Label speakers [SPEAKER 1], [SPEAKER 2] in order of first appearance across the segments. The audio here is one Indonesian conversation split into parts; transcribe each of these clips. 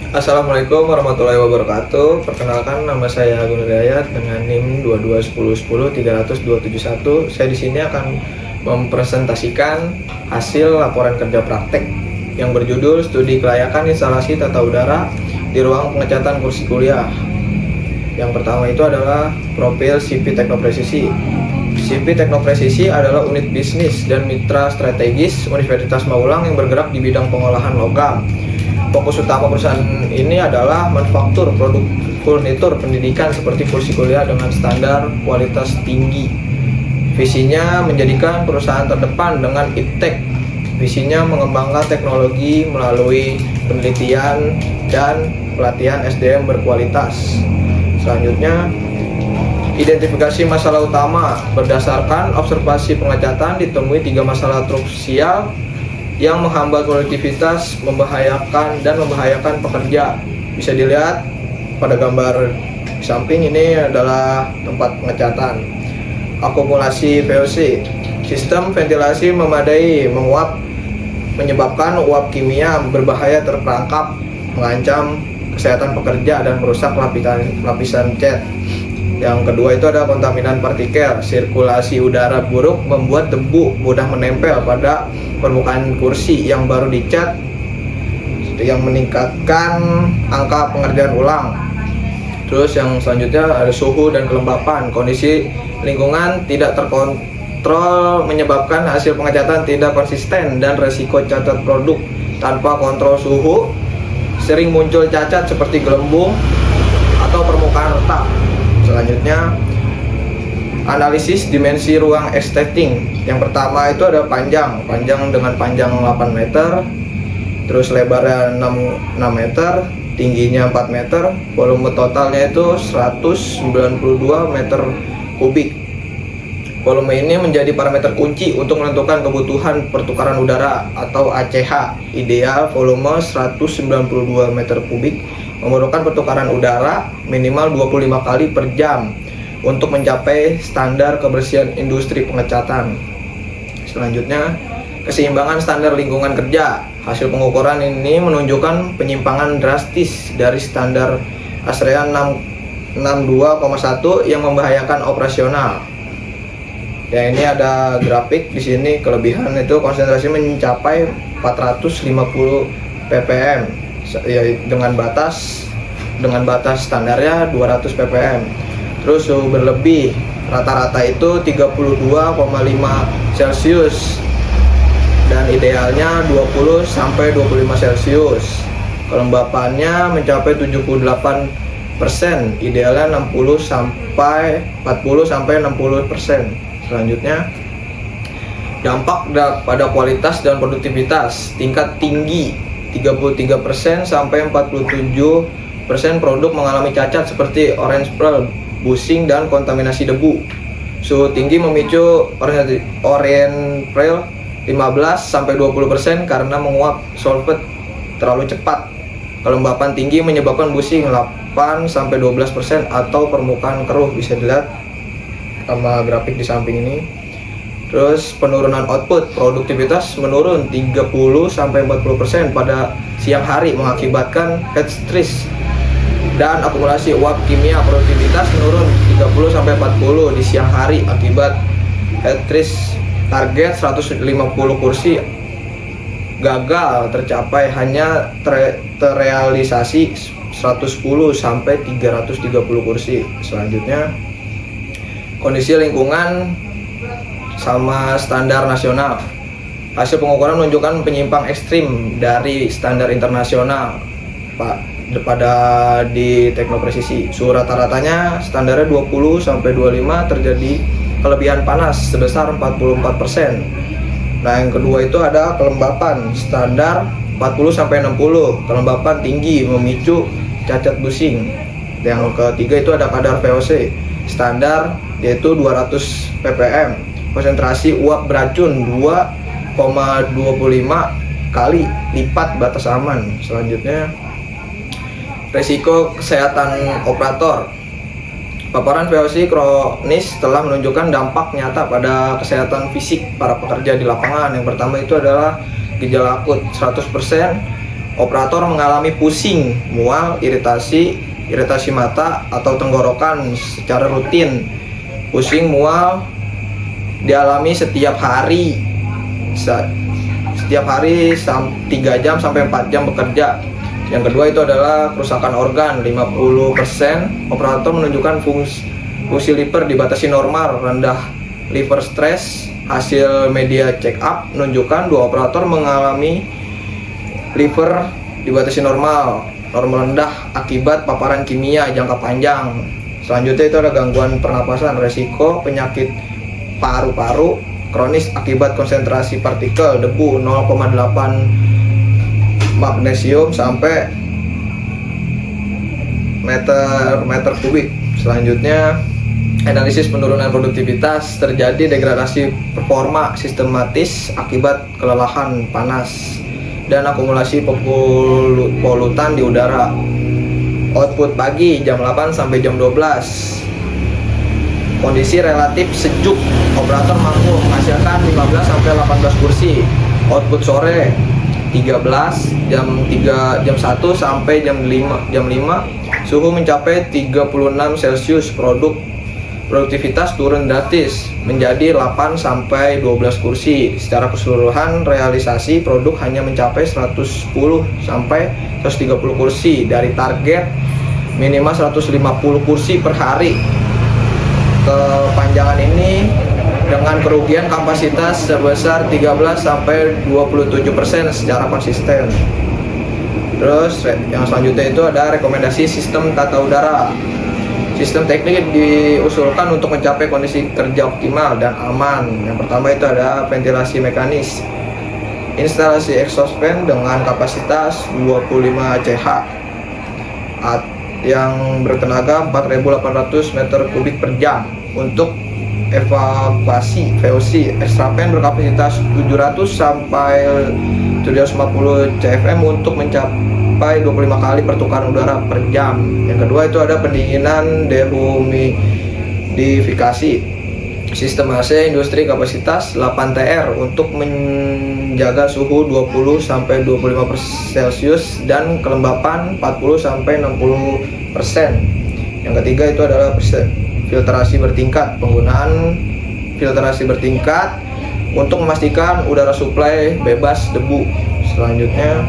[SPEAKER 1] Assalamualaikum warahmatullahi wabarakatuh. Perkenalkan, nama saya Agung Hidayat dengan NIM 22101030271. Saya di sini akan mempresentasikan hasil laporan kerja praktek yang berjudul Studi Kelayakan Instalasi Tata Udara di Ruang Pengecatan Kursi Kuliah. Yang pertama itu adalah profil CV Teknopresisi. CV Teknopresisi adalah unit bisnis dan mitra strategis Universitas Magelang yang bergerak di bidang pengolahan logam. Fokus utama perusahaan ini adalah manufaktur produk furnitur pendidikan seperti kursi kuliah dengan standar kualitas tinggi. Visinya menjadikan perusahaan terdepan dengan iptek. Visinya mengembangkan teknologi melalui penelitian dan pelatihan SDM berkualitas. Selanjutnya, identifikasi masalah utama. Berdasarkan observasi pengecatan ditemui 3 masalah krusial yang menghambat produktivitas, membahayakan pekerja. Bisa dilihat pada gambar di samping, ini adalah tempat pengecatan. Akumulasi VOC, sistem ventilasi memadai menguap menyebabkan uap kimia berbahaya terperangkap, mengancam kesehatan pekerja dan merusak lapisan cat. Yang kedua itu ada kontaminan partikel. Sirkulasi udara buruk membuat debu mudah menempel pada permukaan kursi yang baru dicat, yang meningkatkan angka pengerjaan ulang. Terus yang selanjutnya ada suhu dan kelembapan. Kondisi lingkungan tidak terkontrol menyebabkan hasil pengecatan tidak konsisten dan resiko cacat produk. Tanpa kontrol suhu sering muncul cacat seperti gelembung atau permukaan retak. Selanjutnya, analisis dimensi ruang estetik. Yang pertama itu ada panjang dengan panjang 8 meter, terus lebarnya 6 meter, tingginya 4 meter, volume totalnya itu 192 meter kubik. Volume ini menjadi parameter kunci untuk menentukan kebutuhan pertukaran udara atau ACH. Ideal volume 192 meter kubik memerlukan pertukaran udara minimal 25 kali per jam untuk mencapai standar kebersihan industri pengecatan. Selanjutnya, keseimbangan standar lingkungan kerja. Hasil pengukuran ini menunjukkan penyimpangan drastis dari standar ASREAN 662,1 yang membahayakan operasional. Ya, ini ada grafik di sini. Kelebihan itu konsentrasi mencapai 450 ppm. Ya, dengan batas standarnya 200 ppm. Terus suhu berlebih rata-rata itu 32,5 Celcius dan idealnya 20 sampai 25 Celcius. Kelembapannya mencapai 78%, idealnya 40 sampai 60%. Selanjutnya, dampak pada kualitas dan produktivitas. Tingkat tinggi 33% sampai 47% produk mengalami cacat seperti orange pearl, busing, dan kontaminasi debu. Suhu tinggi memicu orange pearl 15 sampai 20% karena menguap solvent terlalu cepat. Kelembapan tinggi menyebabkan busing 8 sampai 12% atau permukaan keruh. Bisa dilihat sama grafik di samping ini. Terus penurunan output, produktivitas menurun 30 sampai 40% pada siang hari mengakibatkan heat stress dan akumulasi uap kimia. Produktivitas menurun 30 sampai 40 di siang hari akibat heat stress. Target 150 kursi gagal tercapai, hanya terrealisasi 110 sampai 330 kursi. Selanjutnya, kondisi lingkungan sama standar nasional. Hasil pengukuran menunjukkan penyimpang ekstrim dari standar internasional di Teknopresisi. Suhu rata-ratanya standarnya 20 sampai 25, terjadi kelebihan panas sebesar 44%. Nah, yang kedua itu ada kelembapan standar 40 sampai 60. Kelembapan tinggi memicu cacat busing. Yang ketiga itu ada kadar VOC standar yaitu 200 ppm. Konsentrasi uap beracun 2,25 kali lipat batas aman. Selanjutnya, risiko kesehatan operator. Paparan VOC kronis telah menunjukkan dampak nyata pada kesehatan fisik para pekerja di lapangan. Yang pertama itu adalah gejala akut 100% Operator mengalami pusing, mual, iritasi mata atau tenggorokan secara rutin. Pusing, mual dialami setiap hari 3 jam sampai 4 jam bekerja. Yang kedua itu adalah kerusakan organ. 50% operator menunjukkan fungsi liver dibatasi normal, rendah liver stress. Hasil media check up menunjukkan 2 operator mengalami liver dibatasi normal rendah akibat paparan kimia jangka panjang. Selanjutnya itu ada gangguan pernapasan, resiko penyakit paru-paru kronis akibat konsentrasi partikel debu 0,8 magnesium sampai meter kubik. Selanjutnya analisis penurunan produktivitas, terjadi degradasi performa sistematis akibat kelelahan panas dan akumulasi polutan di udara. Output pagi jam 8 sampai jam 12. Kondisi relatif sejuk, operator mampu menghasilkan 15 sampai 18 kursi. Output sore 13 jam 1 sampai jam 5, suhu mencapai 36 Celcius. Produktivitas turun drastis menjadi 8 sampai 12 kursi. Secara keseluruhan realisasi produk hanya mencapai 110 sampai 130 kursi dari target minimal 150 kursi per hari. Kepanjangan ini dengan kerugian kapasitas sebesar 13 sampai 27% secara konsisten. Terus yang selanjutnya itu ada rekomendasi sistem tata udara. Sistem teknik diusulkan untuk mencapai kondisi kerja optimal dan aman. Yang pertama itu ada ventilasi mekanis. Instalasi exhaust fan dengan kapasitas 25 CH yang bertenaga 4.800 meter kubik per jam. Untuk evakuasi VOC, extra fan berkapasitas 700 sampai 750 CFM untuk mencapai 25 kali pertukaran udara per jam. Yang kedua itu ada pendinginan dehumidifikasi. Sistem AC industri kapasitas 8 TR untuk menjaga suhu 20 sampai 25 Celcius dan kelembapan 40 sampai 60%. Yang ketiga itu adalah filtrasi bertingkat. Penggunaan filtrasi bertingkat untuk memastikan udara suplai bebas debu. Selanjutnya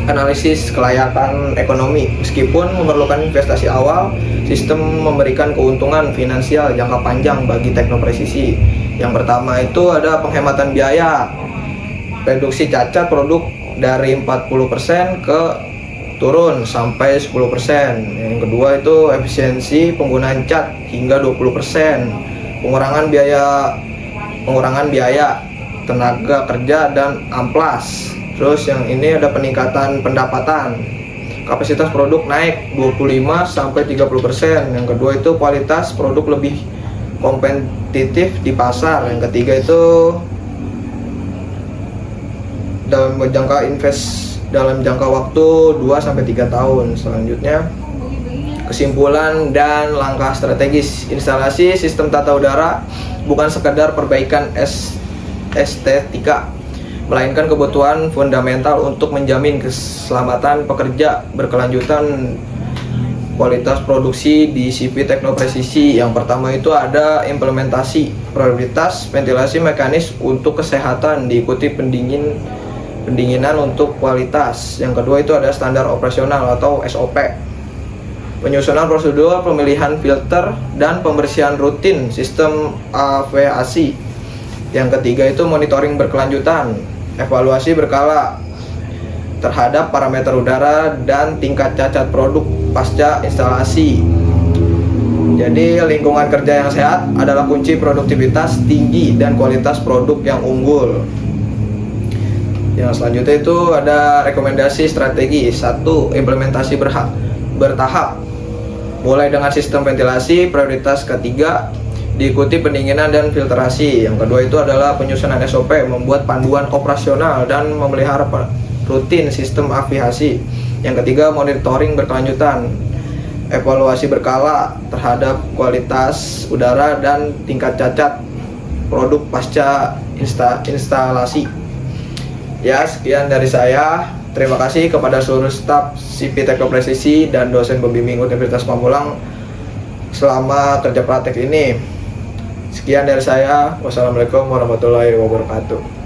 [SPEAKER 1] analisis kelayakan ekonomi. Meskipun memerlukan investasi awal, sistem memberikan keuntungan finansial jangka panjang bagi teknopresisi. Yang pertama itu ada penghematan biaya. Reduksi cacat produk dari 40% ke turun sampai 10%. Yang kedua itu efisiensi penggunaan cat hingga 20%. Pengurangan biaya tenaga kerja dan amplas. Terus yang ini ada peningkatan pendapatan. Kapasitas produk naik 25 sampai 30%. Yang kedua itu kualitas produk lebih kompetitif di pasar. Yang ketiga itu dalam jangka waktu 2 sampai 3 tahun. Selanjutnya kesimpulan dan langkah strategis. Instalasi sistem tata udara bukan sekedar perbaikan estetika, melainkan kebutuhan fundamental untuk menjamin keselamatan pekerja, berkelanjutan kualitas produksi di CV Teknopresisi. Yang pertama itu ada implementasi prioritas ventilasi mekanis untuk kesehatan, diikuti pendinginan untuk kualitas. Yang kedua itu ada standar operasional atau SOP. Penyusunan prosedur pemilihan filter dan pembersihan rutin sistem aviasi. Yang ketiga itu monitoring berkelanjutan, evaluasi berkala terhadap parameter udara dan tingkat cacat produk pasca instalasi. Jadi lingkungan kerja yang sehat adalah kunci produktivitas tinggi dan kualitas produk yang unggul. Yang selanjutnya itu ada rekomendasi strategi. 1. Implementasi bertahap, mulai dengan sistem ventilasi. Prioritas ketiga diikuti pendinginan dan filtrasi. Yang kedua itu adalah penyusunan SOP, membuat panduan operasional dan memelihara rutin sistem aviasi. Yang ketiga monitoring berkelanjutan, evaluasi berkala terhadap kualitas udara dan tingkat cacat produk pasca instalasi. Ya, sekian dari saya. Terima kasih kepada seluruh staf Sipit Tekno Presisi dan dosen pembimbing Universitas Pamulang selama kerja praktek ini. Sekian dari saya. Wassalamualaikum warahmatullahi wabarakatuh.